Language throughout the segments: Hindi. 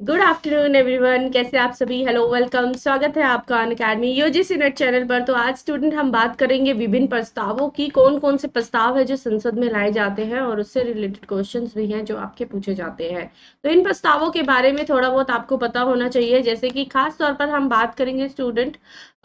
गुड आफ्टरनून एवरीवन, कैसे आप सभी। हेलो, वेलकम, स्वागत है आपका अनअकैडमी यूजीसी नेट चैनल पर। तो आज स्टूडेंट हम बात करेंगे विभिन्न प्रस्तावों की। कौन कौन से प्रस्ताव है जो संसद में लाए जाते हैं और उससे रिलेटेड क्वेश्चंस भी हैं जो आपके पूछे जाते हैं। तो इन प्रस्तावों के बारे में थोड़ा बहुत आपको पता होना चाहिए। जैसे कि खास तौर पर हम बात करेंगे स्टूडेंट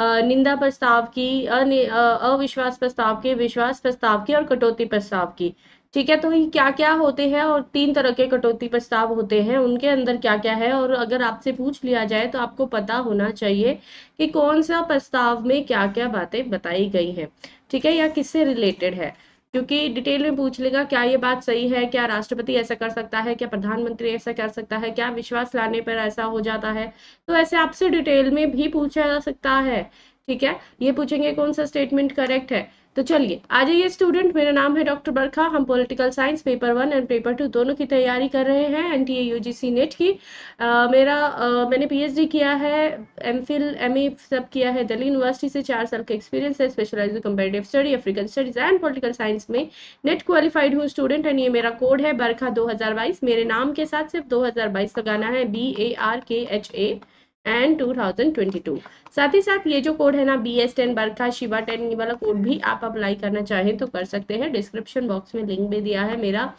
निंदा प्रस्ताव की, अविश्वास प्रस्ताव की, विश्वास प्रस्ताव की और कटौती प्रस्ताव की। ठीक है, तो ये क्या-क्या होते हैं और 3 तरह के कटौती प्रस्ताव होते हैं, उनके अंदर क्या-क्या है और अगर आपसे पूछ लिया जाए तो आपको पता होना चाहिए कि कौन-सा प्रस्ताव में क्या-क्या बातें बताई गई हैं, ठीक है? या किससे रिलेटेड है। क्योंकि डिटेल में पूछ लेगा क्या ये बात सही है, क्या राष्ट्रपति ऐसा कर सकता है, क्या प्रधानमंत्री ऐसा कर सकता है, क्या विश्वास लाने पर ऐसा हो जाता है? तो ऐसे आपसे डिटेल में भी पूछा जा सकता है, ठीक है? ये पूछेंगे कौन सा स्टेटमेंट करेक्ट है। तो चलिए आ जाइए स्टूडेंट, मेरा नाम है डॉक्टर बरखा। हम political science paper 1 and paper 2 दोनों की तैयारी कर रहे हैं एनटीए यूजीसी नेट की। मैंने पीएचडी किया है, एमफिल एमए सब किया है दिल्ली यूनिवर्सिटी से। 4 साल का एक्सपीरियंस है, specialise in comparative study, African studies and political science में। नेट क्वालिफाइड हूँ स्टूडेंट एंड ये मेरा कोड है बरखा 2022। मेरे नाम के साथ सिर्फ 2022 लगाना है, BARKHA एंड 2022। साथ ही साथ ये जो कोड है ना, BS10 बरखा शिवा 10, ये वाला कोड भी आप अप्लाई करना चाहें तो कर सकते हैं। डिस्क्रिप्शन बॉक्स में लिंक भी दिया है मेरा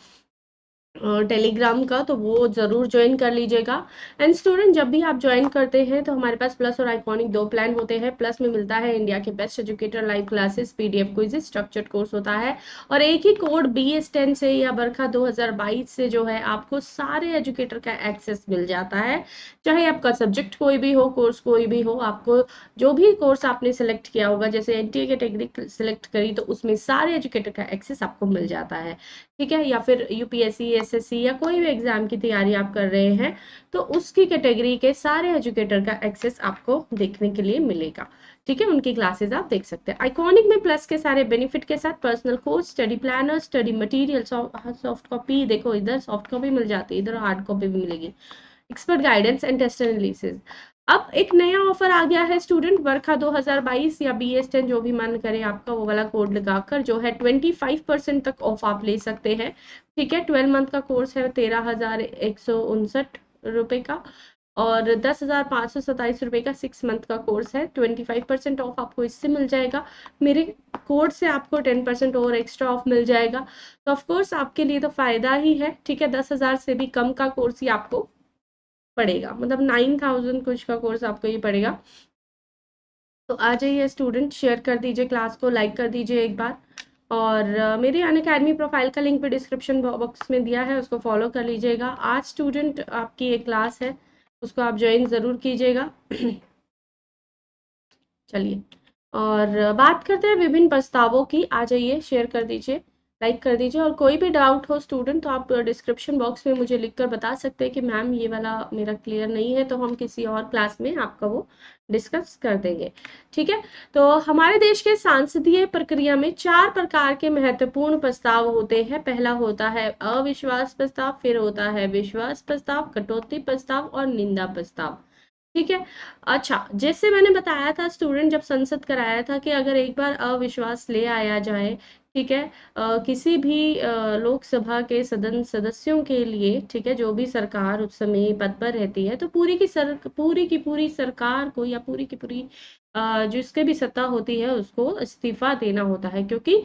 टेलीग्राम का, तो वो ज़रूर ज्वाइन कर लीजिएगा। एंड स्टूडेंट जब भी आप ज्वाइन करते हैं तो हमारे पास प्लस और आइकॉनिक 2 प्लान होते हैं। प्लस में मिलता है इंडिया के best educator live classes, PDF quizzes, structured course होता है। और एक ही कोड BS10 से या बरखा 2022 से जो है आपको सारे एजुकेटर का एक्सेस मिल जाता है। चाहे आपका सब्जेक्ट कोई भी हो, कोर्स कोई भी हो, आपको जो भी कोर्स आपने सेलेक्ट किया होगा, जैसे एनटीए कैटेगरी सेलेक्ट करी तो उसमें सारे एजुकेटर का एक्सेस आपको मिल जाता है, ठीक है? या फिर यूपीएससी, एसएससी या कोई भी एग्जाम की तैयारी आप कर रहे हैं तो उसकी कैटेगरी के सारे एजुकेटर का एक्सेस आपको देखने के लिए मिलेगा, ठीक है? उनकी क्लासेस आप देख सकते हैं। आइकॉनिक में प्लस के सारे बेनिफिट के साथ personal coach, study planner, study material, soft copy, देखो इधर सॉफ्ट कॉपी मिल जाती है, इधर हार्ड कॉपी भी मिलेगी, expert guidance and test analysis. अब एक नया ऑफर आ गया है स्टूडेंट, वर्खा 2022 या BS10 जो भी मन करे आपका, वो वाला कोड लगाकर जो है 25% तक ऑफ आप ले सकते हैं, ठीक है? 12 मंथ का कोर्स है, 13,159 रुपए का और 10,527 रुपए का 6 मंथ का कोर्स है। 25% ऑफ आपको इससे मिल जाएगा। मेरे कोड से आपको 10% और एक्स्ट्रा ऑफ मिल जाएगा। तो ऑफकोर्स आपके लिए तो फायदा ही है, ठीक है? 10,000 से भी कम का कोर्स ही आपको पड़ेगा, मतलब 9,000 कुछ का कोर्स आपको ये पड़ेगा। तो आ जाइए स्टूडेंट, शेयर कर दीजिए क्लास को, लाइक कर दीजिए एक बार। और मेरे अनअकैडमी प्रोफाइल का लिंक भी डिस्क्रिप्शन बॉक्स में दिया है, उसको फॉलो कर लीजिएगा। आज स्टूडेंट आपकी एक क्लास है, उसको आप ज्वाइन ज़रूर कीजिएगा। चलिए और बात करते हैं विभिन्न प्रस्तावों की। आ जाइए, शेयर कर दीजिए, लाइक कर दीजिए। और कोई भी डाउट हो स्टूडेंट तो आप डिस्क्रिप्शन बॉक्स में मुझे लिखकर बता सकते हैं कि मैम ये वाला मेरा क्लियर नहीं है, तो हम किसी और क्लास में आपका वो डिस्कस कर देंगे, ठीक है? तो हमारे देश के सांसदीय प्रक्रिया में 4 प्रकार के महत्वपूर्ण प्रस्ताव होते हैं। पहला होता है अविश्वास प्रस्ताव, फिर होता है विश्वास प्रस्ताव, कटौती प्रस्ताव और निंदा प्रस्ताव, ठीक है? अच्छा, जैसे मैंने बताया था स्टूडेंट, जब संसद कराया था कि अगर एक बार अविश्वास ले आया जाए, ठीक है, किसी भी लोकसभा के सदस्यों के लिए, ठीक है, जो भी सरकार उस समय पद पर रहती है, तो पूरी की पूरी सरकार को या पूरी की पूरी जिसके भी सत्ता होती है उसको इस्तीफा देना होता है। क्योंकि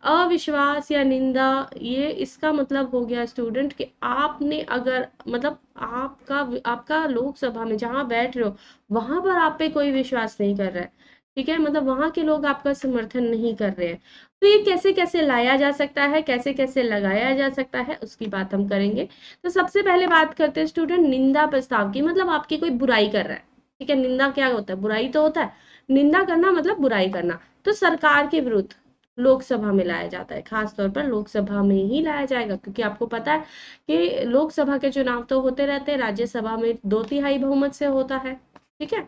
अविश्वास या निंदा, ये इसका मतलब हो गया स्टूडेंट कि आपने अगर मतलब आपका आपका लोकसभा में जहाँ बैठ रहे हो वहां पर आप पे कोई विश्वास नहीं कर रहा है, ठीक है? मतलब वहां के लोग आपका समर्थन नहीं कर रहे हैं। तो ये कैसे कैसे लाया जा सकता है, कैसे कैसे लगाया जा सकता है, उसकी बात हम करेंगे। तो सबसे पहले बात करते हैं स्टूडेंट निंदा प्रस्ताव की। मतलब आपकी कोई बुराई कर रहा है, ठीक है? निंदा क्या होता है? बुराई तो होता है। निंदा करना मतलब बुराई करना। तो सरकार के विरुद्ध लोकसभा में लाया जाता है, खास तौर पर लोकसभा में ही लाया जाएगा, क्योंकि आपको पता है कि लोकसभा के चुनाव तो होते रहते हैं, राज्यसभा में 2/3 बहुमत से होता है, ठीक है?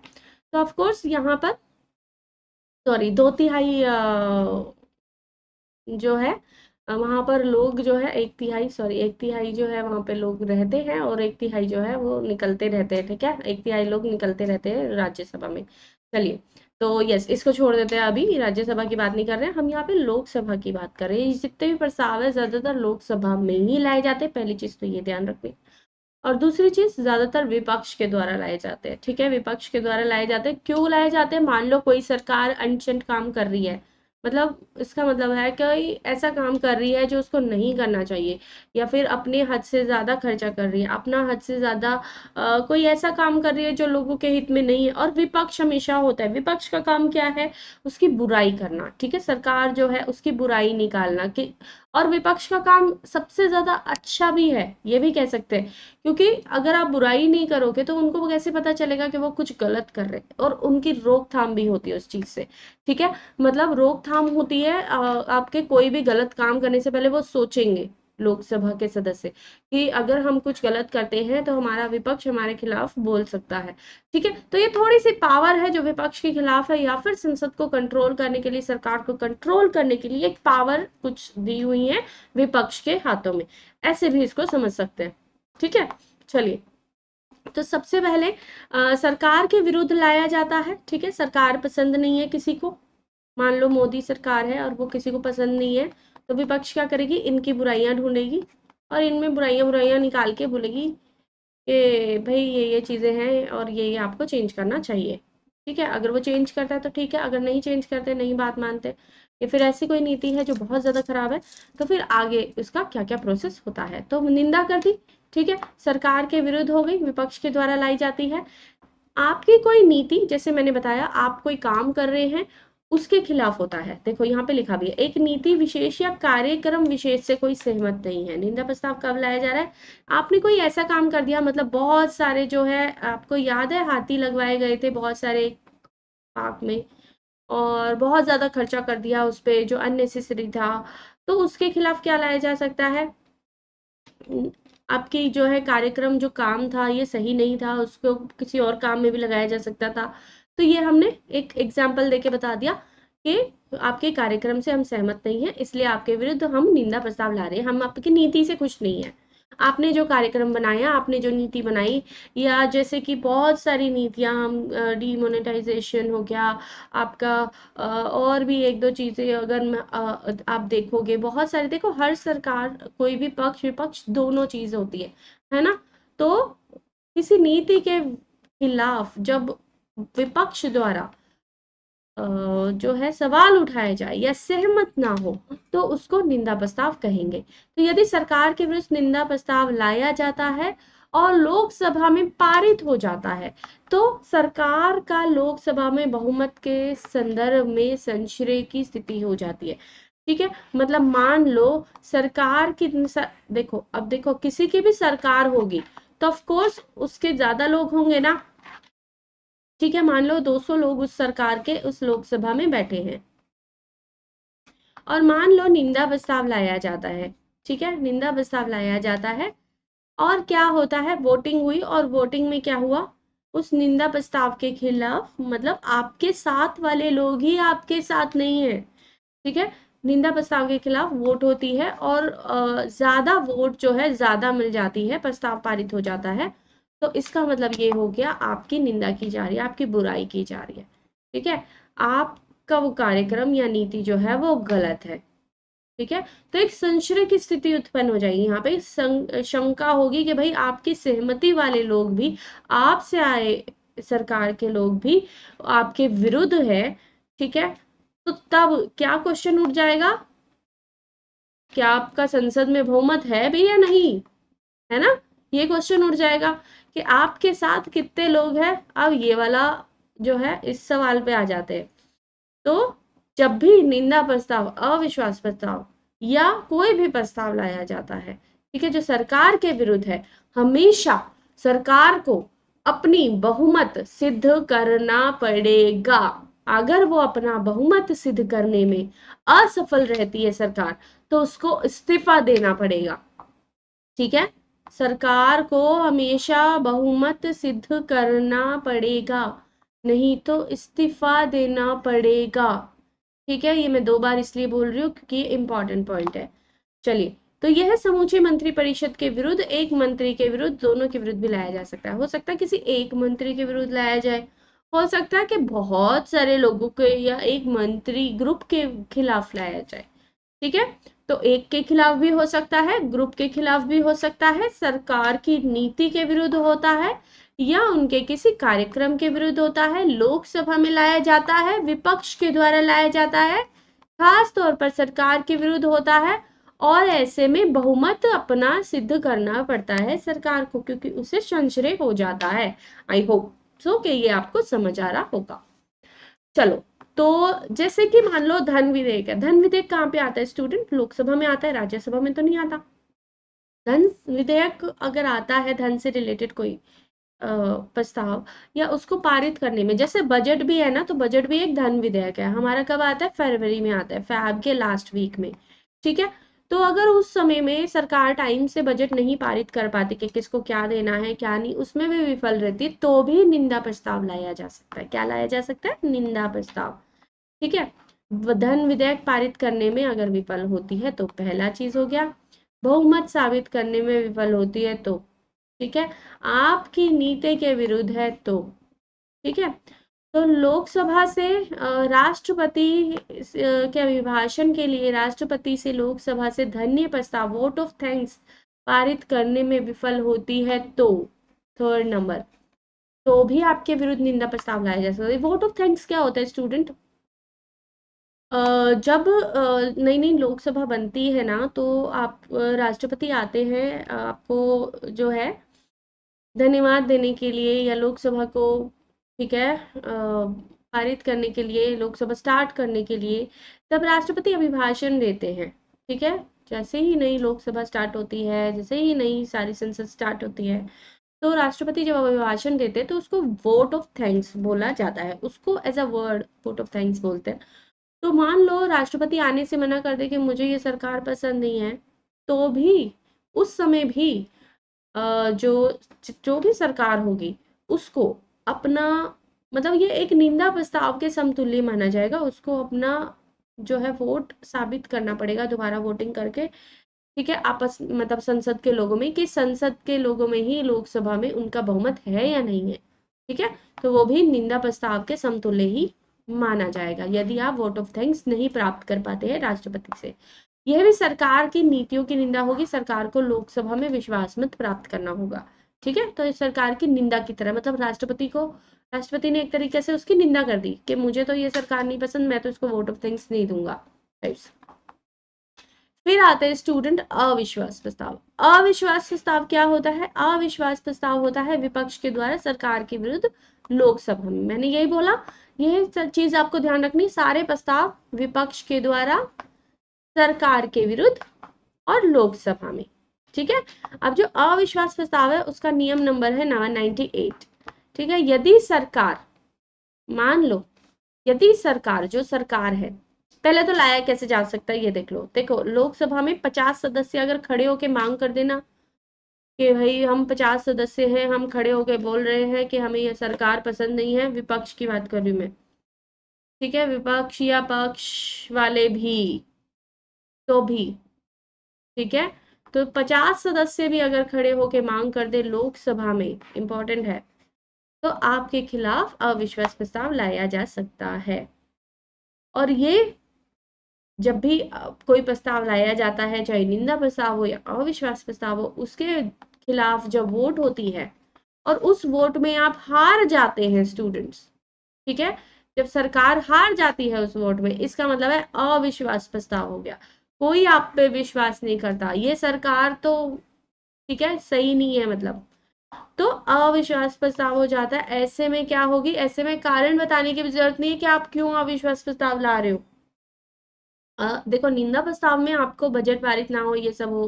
तो ऑफ कोर्स यहाँ पर सॉरी 2/3 जो है वहां पर लोग जो है 1/3 सॉरी 1/3 जो है वहां पे लोग रहते हैं और 1/3 जो है वो निकलते रहते हैं, ठीक है? 1/3 लोग निकलते रहते हैं राज्यसभा में। चलिए, तो यस, इसको छोड़ देते हैं, अभी राज्यसभा की बात नहीं कर रहे हैं हम, यहाँ पे लोकसभा की बात कर रहे हैं। जितने भी प्रस्ताव है ज्यादातर लोकसभा में ही लाए जाते हैं, पहली चीज तो ये ध्यान रखनी। और दूसरी चीज ज्यादातर विपक्ष के द्वारा लाए जाते हैं। ठीक है, विपक्ष के द्वारा लाए जाते हैं। क्यों लाए जाते हैं? मान लो कोई सरकार अनशंट काम कर रही है, मतलब इसका मतलब है कि ऐसा काम कर रही है जो उसको नहीं करना चाहिए, या फिर अपने हद से ज्यादा खर्चा कर रही है, अपना हद से ज्यादा कोई ऐसा काम कर रही है जो लोगों के हित में नहीं है। और विपक्ष हमेशा होता है, विपक्ष का काम क्या है? उसकी बुराई करना। ठीक है, सरकार जो है उसकी बुराई निकालना कि, और विपक्ष का काम सबसे ज्यादा अच्छा भी है, ये भी कह सकते हैं। क्योंकि अगर आप बुराई नहीं करोगे तो उनको कैसे पता चलेगा कि वो कुछ गलत कर रहे हैं, और उनकी रोकथाम भी होती है उस चीज से। ठीक है, मतलब रोकथाम होती है, आपके कोई भी गलत काम करने से पहले वो सोचेंगे लोकसभा के सदस्य कि अगर हम कुछ गलत करते हैं तो हमारा विपक्ष हमारे खिलाफ बोल सकता है। ठीक है, तो ये थोड़ी सी पावर है जो विपक्ष के खिलाफ है, या फिर संसद को कंट्रोल करने के लिए, सरकार को कंट्रोल करने के लिए एक पावर कुछ दी हुई है विपक्ष के हाथों में, ऐसे भी इसको समझ सकते हैं। ठीक है, चलिए, तो सबसे पहले सरकार के विरुद्ध लाया जाता है। ठीक है, सरकार पसंद नहीं है किसी को, मान लो मोदी सरकार है और वो किसी को पसंद नहीं है, तो विपक्ष क्या करेगी? इनकी बुराइयां ढूंढेगी और इनमें बुराइयां बुराइयां निकाल के बोलेगी कि भाई ये चीजें हैं और ये आपको चेंज करना चाहिए। ठीक है, अगर वो चेंज करता है तो ठीक है, अगर नहीं चेंज करते, नहीं बात मानते, या फिर ऐसी कोई नीति है जो बहुत ज्यादा खराब है, तो फिर आगे उसका क्या क्या प्रोसेस होता है। तो निंदा कर दी, ठीक है, सरकार के विरुद्ध हो गई, विपक्ष के द्वारा लाई जाती है। आपकी कोई नीति, जैसे मैंने बताया, आप कोई काम कर रहे हैं उसके खिलाफ होता है। देखो यहाँ पे लिखा भी है, एक नीति विशेष या कार्यक्रम विशेष से कोई सहमत नहीं है। निंदा प्रस्ताव कब लाया जा रहा है? आपने कोई ऐसा काम कर दिया, मतलब बहुत सारे जो है, आपको याद है हाथी लगवाए गए थे बहुत सारे पार्क में, और बहुत ज्यादा खर्चा कर दिया उस पे जो अननेसेसरी था, तो उसके खिलाफ क्या लाया जा सकता है? आपकी जो है कार्यक्रम, जो काम था ये सही नहीं था, उसको किसी और काम में भी लगाया जा सकता था। तो ये हमने एक एग्जाम्पल देके बता दिया कि आपके कार्यक्रम से हम सहमत नहीं है, इसलिए आपके विरुद्ध हम निंदा प्रस्ताव ला रहे हैं, हम आपकी नीति से खुश नहीं है। आपने जो कार्यक्रम बनाया, आपने जो नीति बनाई, या जैसे कि बहुत सारी नीतियां, हम डीमोनेटाइजेशन हो गया आपका, और भी एक दो चीजें अगर आप देखोगे, बहुत सारे, देखो हर सरकार, कोई भी पक्ष विपक्ष दोनों चीज होती है ना। तो किसी नीति के खिलाफ जब विपक्ष द्वारा जो है सवाल उठाया जाए या सहमत ना हो, तो उसको निंदा प्रस्ताव कहेंगे। तो यदि सरकार के विरुद्ध निंदा प्रस्ताव लाया जाता है और लोकसभा में पारित हो जाता है, तो सरकार का लोकसभा में बहुमत के संदर्भ में संशय की स्थिति हो जाती है। ठीक है, मतलब मान लो सरकार की, देखो अब देखो किसी की भी सरकार होगी तो ऑफ कोर्स उसके ज्यादा लोग होंगे ना। ठीक है, मान लो 200 लोग उस सरकार के उस लोकसभा में बैठे हैं, और मान लो निंदा प्रस्ताव लाया जाता है। ठीक है, निंदा प्रस्ताव लाया जाता है, और क्या होता है? वोटिंग हुई, और वोटिंग में क्या हुआ? उस निंदा प्रस्ताव के खिलाफ, मतलब आपके साथ वाले लोग ही आपके साथ नहीं है। ठीक है, निंदा प्रस्ताव के खिलाफ वोट होती है, और ज्यादा वोट जो है ज्यादा मिल जाती है, प्रस्ताव पारित हो जाता है। तो इसका मतलब ये हो गया, आपकी निंदा की जा रही है, आपकी बुराई की जा रही है। ठीक है, आपका वो कार्यक्रम या नीति जो है वो गलत है। ठीक है, तो एक संशय की स्थिति उत्पन्न हो जाएगी, यहाँ पे शंका होगी कि भाई आपकी सहमति वाले लोग भी, आपसे आए सरकार के लोग भी आपके विरुद्ध है। ठीक है, तो तब क्या क्वेश्चन उठ जाएगा? क्या आपका संसद में बहुमत है भी या नहीं, है ना? ये क्वेश्चन उठ जाएगा कि आपके साथ कितने लोग हैं। अब ये वाला जो है इस सवाल पे आ जाते हैं। तो जब भी निंदा प्रस्ताव, अविश्वास प्रस्ताव या कोई भी प्रस्ताव लाया जाता है, ठीक है, जो सरकार के विरुद्ध है, हमेशा सरकार को अपनी बहुमत सिद्ध करना पड़ेगा। अगर वो अपना बहुमत सिद्ध करने में असफल रहती है सरकार, तो उसको इस्तीफा देना पड़ेगा। ठीक है, सरकार को हमेशा बहुमत सिद्ध करना पड़ेगा, नहीं तो इस्तीफा देना पड़ेगा। ठीक है, ये मैं 2 बार इसलिए बोल रही हूँ क्योंकि ये इंपॉर्टेंट पॉइंट है। चलिए, तो यह समूचे मंत्रिपरिषद के विरुद्ध, एक मंत्री के विरुद्ध, दोनों के विरुद्ध भी लाया जा सकता है। हो सकता है किसी एक मंत्री के विरुद्ध लाया जाए, हो सकता है कि बहुत सारे लोगों के या एक मंत्री ग्रुप के खिलाफ लाया जाए। ठीक है, तो एक के खिलाफ भी हो सकता है, ग्रुप के खिलाफ भी हो सकता है, सरकार की नीति के विरुद्ध होता है, या उनके किसी कार्यक्रम के विरुद्ध होता है, लोकसभा में लाया जाता है, विपक्ष के द्वारा लाया जाता है, खास तौर पर सरकार के विरुद्ध होता है, और ऐसे में बहुमत अपना सिद्ध करना पड़ता है सरकार को, क्योंकि उसे संशय हो जाता है। आई होप सो कि ये आपको समझ आ रहा होगा। चलो, तो जैसे कि मान लो धन विधेयक है। धन विधेयक कहाँ पे आता है स्टूडेंट? लोकसभा में आता है, राज्यसभा में तो नहीं आता। धन विधेयक अगर आता है, धन से रिलेटेड कोई प्रस्ताव, या उसको पारित करने में, जैसे बजट भी है ना, तो बजट भी एक धन विधेयक है। हमारा कब आता है? फरवरी में आता है, फैब के लास्ट वीक में, ठीक है। तो अगर उस समय में सरकार टाइम से बजट नहीं पारित कर पाती कि किसको क्या देना है क्या नहीं, उसमें भी विफल रहती, तो भी निंदा प्रस्ताव लाया जा सकता है। क्या लाया जा सकता है? निंदा प्रस्ताव, ठीक है। धन विधेयक पारित करने में अगर विफल होती है तो पहला चीज हो गया। बहुमत साबित करने में विफल होती है तो, ठीक है। आपकी नीति के विरुद्ध है तो, ठीक है। तो लोकसभा से राष्ट्रपति के अभिभाषण के लिए राष्ट्रपति से लोकसभा से धन्य प्रस्ताव, वोट ऑफ थैंक्स पारित करने में विफल होती है तो, थर्ड नंबर, तो भी आपके विरुद्ध निंदा प्रस्ताव लाया जा सकता है। वोट ऑफ थैंक्स क्या होता है स्टूडेंट? जब नई नई लोकसभा बनती है ना, तो आप राष्ट्रपति आते हैं आपको जो है धन्यवाद देने के लिए, या लोकसभा को, ठीक है, पारित करने के लिए, लोकसभा स्टार्ट करने के लिए, तब राष्ट्रपति अभिभाषण देते हैं, ठीक है। जैसे ही नई लोकसभा स्टार्ट होती है, जैसे ही नई सारी संसद स्टार्ट होती है, तो राष्ट्रपति जब अभिभाषण देते हैं तो उसको वोट ऑफ थैंक्स बोला जाता है, उसको as a word vote of thanks बोलते हैं। तो मान लो राष्ट्रपति आने से मना कर दे कि मुझे ये सरकार पसंद नहीं है, तो भी उस समय भी जो जो भी सरकार होगी उसको अपना, मतलब ये एक निंदा प्रस्ताव के समतुल्य माना जाएगा, उसको अपना जो है वोट साबित करना पड़ेगा दोबारा वोटिंग करके, ठीक है, आपस मतलब संसद के लोगों में, कि संसद के लोगों में ही लोकसभा में उनका बहुमत है या नहीं है, ठीक है। तो वो भी निंदा प्रस्ताव के समतुल्य ही माना जाएगा यदि आप वोट ऑफ थैंक्स नहीं प्राप्त कर पाते हैं राष्ट्रपति से। यह भी सरकार की नीतियों की निंदा होगी, सरकार को लोकसभा में विश्वास मत प्राप्त करना होगा, ठीक है। तो इस सरकार की निंदा की तरह, मतलब राष्ट्रपति ने एक तरीके से उसकी निंदा कर दी कि मुझे तो ये सरकार नहीं पसंद, मैं तो इसको वोट ऑफ थैंक्स नहीं दूंगा। फिर आते हैं स्टूडेंट अविश्वास प्रस्ताव। अविश्वास प्रस्ताव क्या होता है? अविश्वास प्रस्ताव होता है विपक्ष के द्वारा सरकार के विरुद्ध लोकसभा में। मैंने यही बोला, यह चीज आपको ध्यान रखनी, सारे प्रस्ताव विपक्ष के द्वारा सरकार के विरुद्ध और लोकसभा में, ठीक है। अब जो अविश्वास प्रस्ताव है उसका नियम नंबर है 98, ठीक है। यदि सरकार, मान लो यदि सरकार, जो सरकार है, पहले तो लाया कैसे जा सकता है ये देख लो। देखो, लोकसभा में 50 सदस्य अगर खड़े होके मांग कर देना कि भाई हम 50 सदस्य हैं, हम खड़े होके बोल रहे हैं कि हमें ये सरकार पसंद नहीं है, विपक्ष की बात कर रही हूँ मैं, ठीक है, विपक्ष या पक्ष वाले भी, तो भी, ठीक है। तो 50 सदस्य भी अगर खड़े होके मांग कर दे लोकसभा में, इंपॉर्टेंट है, तो आपके खिलाफ अविश्वास प्रस्ताव लाया जा सकता है। और ये जब भी कोई प्रस्ताव लाया जाता है, चाहे निंदा प्रस्ताव हो या अविश्वास प्रस्ताव हो, उसके खिलाफ जब वोट होती है और उस वोट में आप हार जाते हैं स्टूडेंट्स, ठीक है, जब सरकार हार जाती है उस वोट में, इसका मतलब है अविश्वास प्रस्ताव हो गया। कोई आप पे विश्वास नहीं करता, ये सरकार तो, ठीक है, सही नहीं है, मतलब, तो अविश्वास प्रस्ताव हो जाता है। ऐसे में क्या होगी? ऐसे में कारण बताने की भी जरूरत नहीं है कि आप क्यों अविश्वास प्रस्ताव ला रहे हो। देखो, निंदा प्रस्ताव में आपको बजट पारित ना हो, ये सब हो,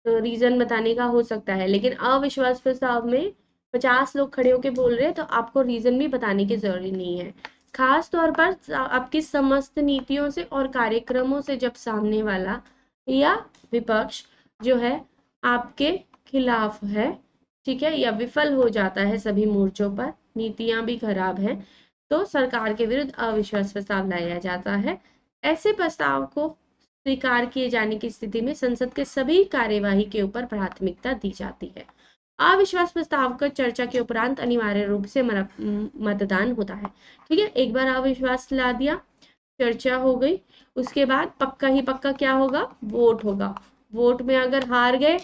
तो रीजन बताने का हो सकता है, लेकिन अविश्वास प्रस्ताव में 50 लोग खड़े होके बोल रहे हैं तो आपको रीजन भी बताने की जरूरत नहीं है। खास तौर पर आपकी समस्त नीतियों से और कार्यक्रमों से जब सामने वाला या विपक्ष जो है आपके खिलाफ है, ठीक है, या विफल हो जाता है सभी मोर्चों पर, नीतियां भी खराब हैं, तो सरकार के विरुद्ध अविश्वास प्रस्ताव लाया जाता है। ऐसे प्रस्ताव को स्वीकार किए जाने की स्थिति में संसद के सभी कार्यवाही के ऊपर प्राथमिकता दी जाती है। अविश्वास प्रस्ताव का चर्चा के उपरांत अनिवार्य रूप से मतदान होता है, ठीक है। एक बार अविश्वास ला दिया, चर्चा हो गई, उसके बाद पक्का ही पक्का क्या होगा, वोट होगा। वोट में अगर हार गए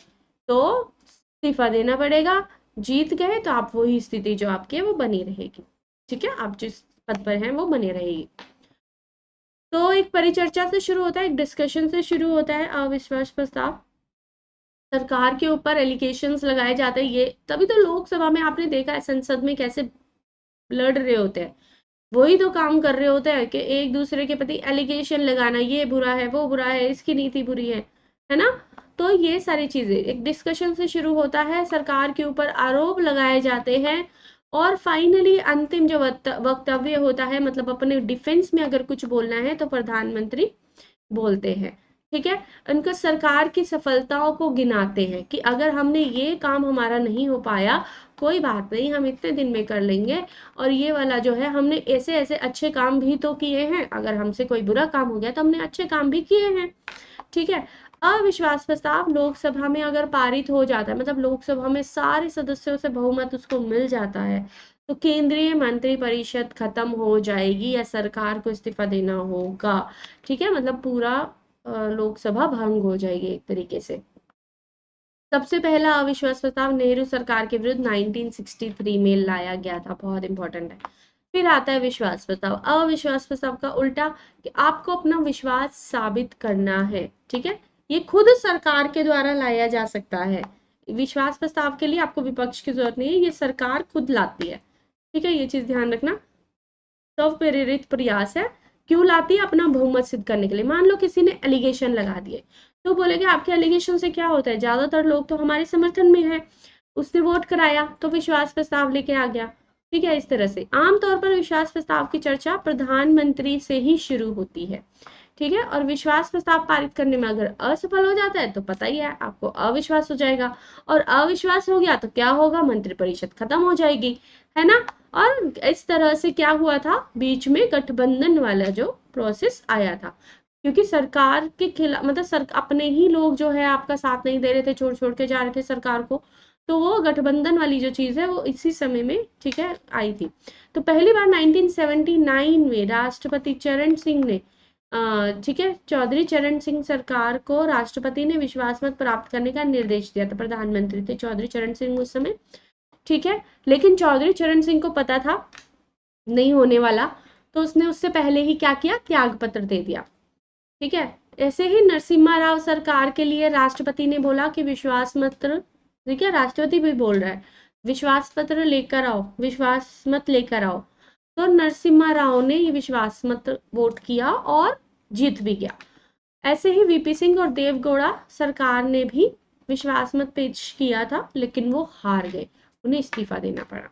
तो इस्तीफा देना पड़ेगा, जीत गए तो आप वही स्थिति जो आपकी है वो बनी रहेगी। ठीक है, आप जिस पद पर हैं वो बनी रहेगी। तो एक परिचर्चा से शुरू होता है, एक डिस्कशन से शुरू होता है अविश्वास प्रस्ताव। सरकार के ऊपर एलिगेशंस लगाए जाते हैं, ये तभी तो लोकसभा में आपने देखा है संसद में कैसे लड़ रहे होते हैं, वही तो काम कर रहे होते हैं कि एक दूसरे के प्रति एलिगेशन लगाना, ये बुरा है, वो बुरा है, इसकी नीति बुरी है ना। तो ये सारी चीजें एक डिस्कशन से शुरू होता है, सरकार के ऊपर आरोप लगाए जाते हैं और फाइनली अंतिम जो वक्तव्य होता है, मतलब अपने डिफेंस में अगर कुछ बोलना है तो प्रधानमंत्री बोलते हैं। ठीक है, उनका सरकार की सफलताओं को गिनाते हैं कि अगर हमने ये काम हमारा नहीं हो पाया, कोई बात नहीं, हम इतने दिन में कर लेंगे, और ये वाला जो है हमने ऐसे ऐसे अच्छे काम भी तो किए हैं, अगर हमसे कोई बुरा काम हो गया तो हमने अच्छे काम भी किए हैं। ठीक है, अविश्वास प्रस्ताव लोकसभा में अगर पारित हो जाता है, मतलब लोकसभा में सारे सदस्यों से बहुमत उसको मिल जाता है, तो केंद्रीय मंत्रिपरिषद खत्म हो जाएगी या सरकार को इस्तीफा देना होगा। ठीक है, मतलब पूरा लोकसभा भंग हो जाएगी एक तरीके से। सबसे पहला अविश्वास प्रस्ताव नेहरू सरकार के विरुद्ध 1963 में लाया गया था, बहुत इंपॉर्टेंट है। फिर आता है विश्वास प्रस्ताव। अविश्वास प्रस्ताव का उल्टा, कि आपको अपना विश्वास साबित करना है। ठीक है, ये खुद सरकार के द्वारा लाया जा सकता है। विश्वास प्रस्ताव के लिए आपको विपक्ष की जरूरत नहीं है, ये सरकार खुद लाती है। ठीक है, ये चीज ध्यान रखना। स्व प्रेरित प्रयास है, क्यों लाती है, अपना बहुमत सिद्ध करने के लिए। मान लो किसी ने एलिगेशन लगा दिए, तो बोलेंगे आपके एलिगेशन से क्या होता है, ज्यादातर लोग तो हमारे समर्थन में है, उसने वोट कराया तो विश्वास प्रस्ताव लेके आ गया। ठीक है, इस तरह से आमतौर पर विश्वास प्रस्ताव की चर्चा प्रधानमंत्री से ही शुरू होती है। ठीक है, और विश्वास प्रस्ताव पारित करने में अगर असफल हो जाता है तो पता ही है आपको, अविश्वास हो जाएगा, और अविश्वास हो गया तो क्या होगा, मंत्रिपरिषद खत्म हो जाएगी, है ना। और इस तरह से क्या हुआ था, बीच में गठबंधन वाला जो प्रोसेस आया था, क्योंकि सरकार के खिलाफ, मतलब अपने ही लोग जो है आपका साथ नहीं दे रहे थे, छोड़ छोड़ के जा रहे थे सरकार को, तो वो गठबंधन वाली जो चीज है वो इसी समय में, ठीक है, आई थी। तो पहली बार 1979 में राष्ट्रपति चरण सिंह ने, ठीक है, चौधरी चरण सिंह सरकार को राष्ट्रपति ने विश्वास मत प्राप्त करने का निर्देश दिया था। प्रधानमंत्री थे चौधरी चरण सिंह उस समय। ठीक है, लेकिन चौधरी चरण सिंह को पता था नहीं होने वाला, तो उसने उससे पहले ही क्या किया, त्याग पत्र दे दिया। ठीक है, ऐसे ही नरसिम्हा राव सरकार के लिए राष्ट्रपति ने बोला कि विश्वास मत, ठीक है, राष्ट्रपति भी बोल रहा है विश्वास पत्र लेकर आओ, विश्वास मत लेकर आओ। तो नरसिम्हा राव ने ये विश्वास मत वोट किया और जीत भी गया। ऐसे ही वीपी सिंह और देवगौड़ा सरकार ने भी विश्वास मत पेश किया था, लेकिन वो हार गए, उन्हें इस्तीफा देना पड़ा।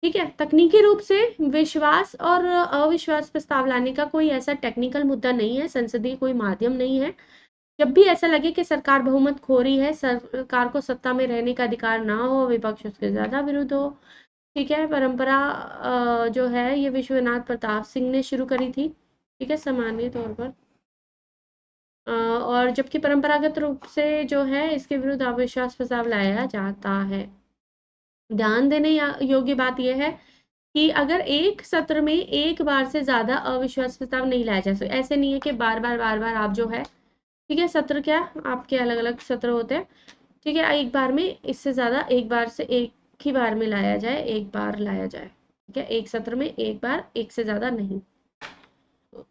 ठीक है, तकनीकी रूप से विश्वास और अविश्वास प्रस्ताव लाने का कोई ऐसा टेक्निकल मुद्दा नहीं है, संसदीय कोई माध्यम नहीं है। जब भी ऐसा लगे कि सरकार बहुमत खो रही है, सरकार को सत्ता में रहने का अधिकार ना हो, विपक्ष उसके ज्यादा विरुद्ध हो। ठीक है, परंपरा जो है ये विश्वनाथ प्रताप सिंह ने शुरू करी थी। ठीक है, सामान्य तौर पर और जबकि परंपरागत रूप से जो है इसके विरुद्ध अविश्वास प्रस्ताव लाया जाता है। ध्यान देने योग्य बात यह है कि अगर एक सत्र में एक बार से ज्यादा अविश्वास प्रस्ताव नहीं लाया जा सकता, ऐसे नहीं है कि बार बार आप जो है, ठीक है, सत्र क्या आपके अलग अलग सत्र होते हैं, ठीक है, एक बार में इससे ज्यादा, एक बार से एक ही बार में लाया जाए, एक बार लाया जाए। ठीक है, एक सत्र में एक बार, एक से ज्यादा नहीं,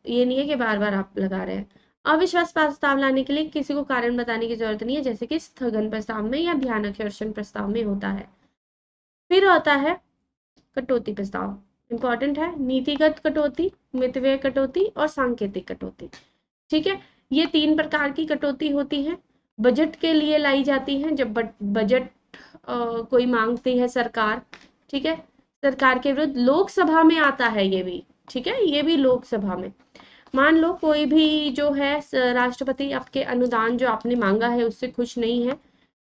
ये नहीं है कि बार बार आप लगा रहे हैं। अविश्वास प्रस्ताव लाने के लिए किसी को कारण बताने की जरूरत नहीं है, जैसे कि स्थगन प्रस्ताव में या ध्यानाकर्षण प्रस्ताव में होता है। फिर होता है कटौती प्रस्ताव, इंपॉर्टेंट है, नीतिगत कटौती, मितव्यय कटौती और सांकेतिक कटौती। ठीक है, ये 3 प्रकार की कटौती होती है। बजट के लिए लाई जाती है, जब बजट कोई मांगती है सरकार, ठीक है, सरकार के विरुद्ध लोकसभा में आता है ये भी। ठीक है, ये भी लोकसभा में, मान लो कोई भी जो है राष्ट्रपति आपके अनुदान जो आपने मांगा है उससे खुश नहीं है,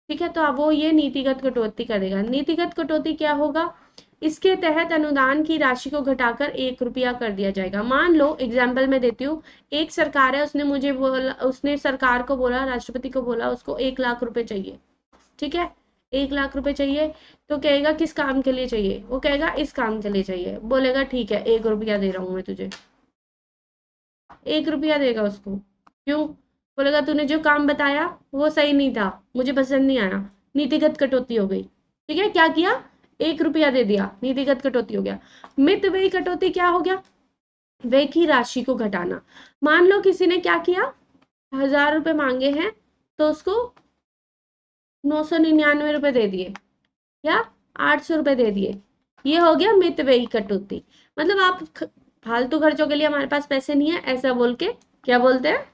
ठीक है, तो अब वो ये नीतिगत कटौती करेगा। नीतिगत कटौती क्या होगा, इसके तहत अनुदान की राशि को घटाकर 1 रुपया कर दिया जाएगा। मान लो एग्जाम्पल में देती हूँ, एक सरकार है, उसने मुझे बोला, उसने सरकार को बोला, राष्ट्रपति को बोला उसको 1 लाख रुपए चाहिए। ठीक है, 1 लाख रुपए चाहिए, तो कहेगा किस काम के लिए चाहिए, वो कहेगा इस काम के लिए चाहिए, बोलेगा ठीक है 1 रुपया दे रहा हूँ मैं तुझे। ₹1 देगा उसको। क्यों? बोलेगा तूने जो काम बताया वो सही नहीं था, मुझे पसंद नहीं आया, नीतिगत कटौती हो गई। ठीक है, क्या किया? ₹1 दे दिया, नीतिगत कटौती हो गया। मित व्ययी कटौती क्या हो गया? व्यय की राशि को घटाना। मान लो किसी ने क्या किया, ₹1000 मांगे हैं तो उसको ₹999 दे दिए या ₹800 दे दिए, ये हो गया मित व्ययी कटौती। मतलब आप फालतू खर्चों के लिए हमारे पास पैसे नहीं है ऐसा बोल के, क्या बोलते हैं,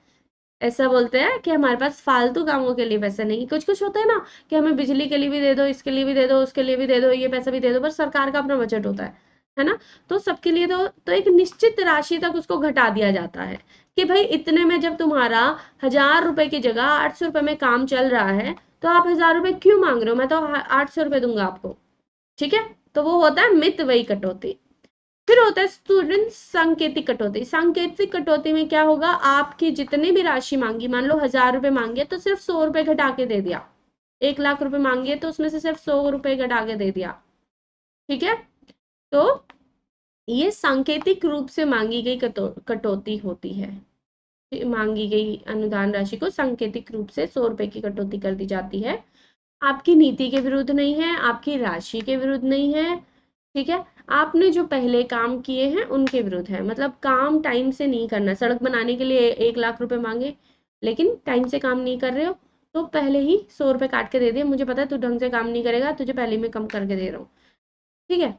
ऐसा बोलते हैं कि हमारे पास फालतू कामों के लिए पैसे नहीं। कुछ कुछ होता है ना कि हमें बिजली के लिए भी दे दो, इसके लिए भी दे दो, उसके लिए भी दे दो, ये पैसा भी दे दो, पर सरकार का अपना बजट होता है ना। तो सबके लिए तो एक निश्चित राशि तक उसको घटा दिया जाता है कि भाई इतने में जब तुम्हारा ₹1000 की जगह ₹800 में काम चल रहा है तो आप ₹1000 क्यों मांग रहे हो, मैं तो ₹800 दूंगा आपको। ठीक है, तो वो होता है मित व्ययी कटौती। फिर होता है स्टूडेंट सांकेतिक कटौती। सांकेतिक कटौती में क्या होगा, आपकी जितनी भी राशि मांगी, मान लो ₹1000 मांगे तो सिर्फ ₹100 घटा के दे दिया। ₹1,00,000 मांगे तो उसमें से सिर्फ ₹100 घटा के दे दिया। ठीक है, तो ये सांकेतिक रूप से मांगी गई कटौती होती है। मांगी गई अनुदान राशि को सांकेतिक रूप से ₹100 की कटौती कर दी जाती है। आपकी नीति के विरुद्ध नहीं है, आपकी राशि के विरुद्ध नहीं है। ठीक है, आपने जो पहले काम किए हैं उनके विरुद्ध है। मतलब काम टाइम से नहीं करना, सड़क बनाने के लिए ₹1,00,000 मांगे लेकिन टाइम से काम नहीं कर रहे हो तो पहले ही ₹100 काट के दे दिए, मुझे पता है तू ढंग से काम नहीं करेगा, तुझे पहले में कम करके दे रहा हूँ। ठीक है,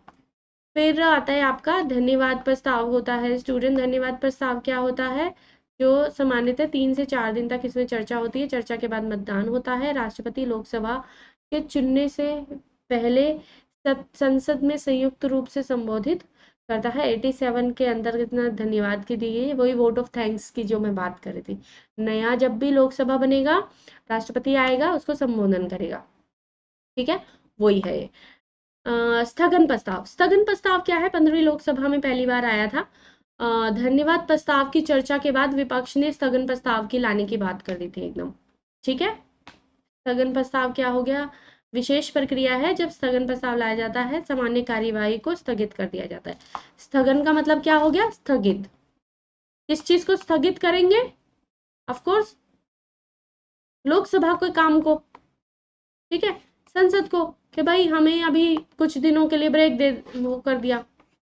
फिर आता है आपका धन्यवाद प्रस्ताव होता है। स्टूडेंट धन्यवाद प्रस्ताव क्या होता है, जो सामान्यतः 3 से 4 दिन तक इसमें चर्चा होती है। चर्चा के बाद मतदान होता है। राष्ट्रपति लोकसभा के चुनने से पहले संसद में संयुक्त रूप से संबोधित करता है। 87 के अंतर्गत ना धन्यवाद की दी गई, वही वोट ऑफ थैंक्स की जो मैं बात कर रही थी। नया जब भी लोकसभा बनेगा, राष्ट्रपति आएगा, उसको संबोधन करेगा। ठीक है, वही है ये। स्थगन प्रस्ताव। स्थगन प्रस्ताव क्या है, 15वीं लोकसभा में पहली बार आया था। धन्यवाद प्रस्ताव की चर्चा के बाद विपक्ष ने स्थगन प्रस्ताव की लाने की बात कर दी थी एकदम। ठीक है, स्थगन प्रस्ताव क्या हो गया, विशेष प्रक्रिया है जब स्थगन प्रस्ताव लाया जाता है, सामान्य कार्यवाही को स्थगित कर दिया जाता है। स्थगन का मतलब क्या हो गया, स्थगित। किस चीज को स्थगित करेंगे, ऑफ कोर्स लोकसभा के काम को। ठीक है, संसद को, कि भाई हमें अभी कुछ दिनों के लिए ब्रेक दे, वो कर दिया।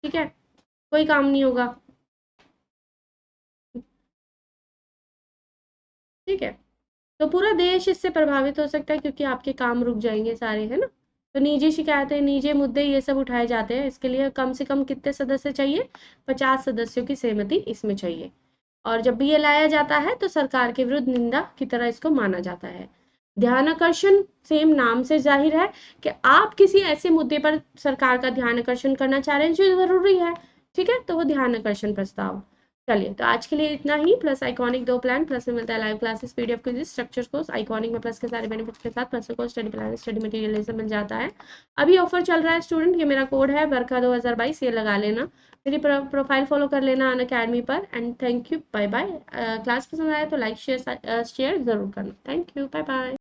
ठीक है, कोई काम नहीं होगा। ठीक है, तो पूरा देश इससे प्रभावित हो सकता है क्योंकि आपके काम रुक जाएंगे सारे, है ना। तो निजी शिकायतें, निजी मुद्दे, ये सब उठाए जाते हैं। इसके लिए कम से कम कितने सदस्य चाहिए, 50 सदस्यों की सहमति इसमें चाहिए। और जब भी ये लाया जाता है तो सरकार के विरुद्ध निंदा की तरह इसको माना जाता है। ध्यान आकर्षण, सेम नाम से जाहिर है कि आप किसी ऐसे मुद्दे पर सरकार का ध्यान आकर्षण करना चाह रहे हैं जो जरूरी है। ठीक है, तो वो ध्यान आकर्षण प्रस्ताव। चलिए, तो आज के लिए इतना ही। प्लस आइकॉनिक 2 प्लान, प्लस में मिलता है live classes, PDF quiz, structure course. Iconic में प्लस के सारे बेनिफिट्स के साथ प्लस को स्टडी प्लान, स्टडी मटेरियल मिल जाता है। अभी ऑफर चल रहा है स्टूडेंट, ये मेरा कोड है बरखा 2022, ये लगा लेना। मेरी प्रोफाइल फॉलो कर लेना अनअकैडमी पर। And thank you, bye bye. Class पसंद आए तो लाइक शेयर जरूर करना। Thank you, bye bye.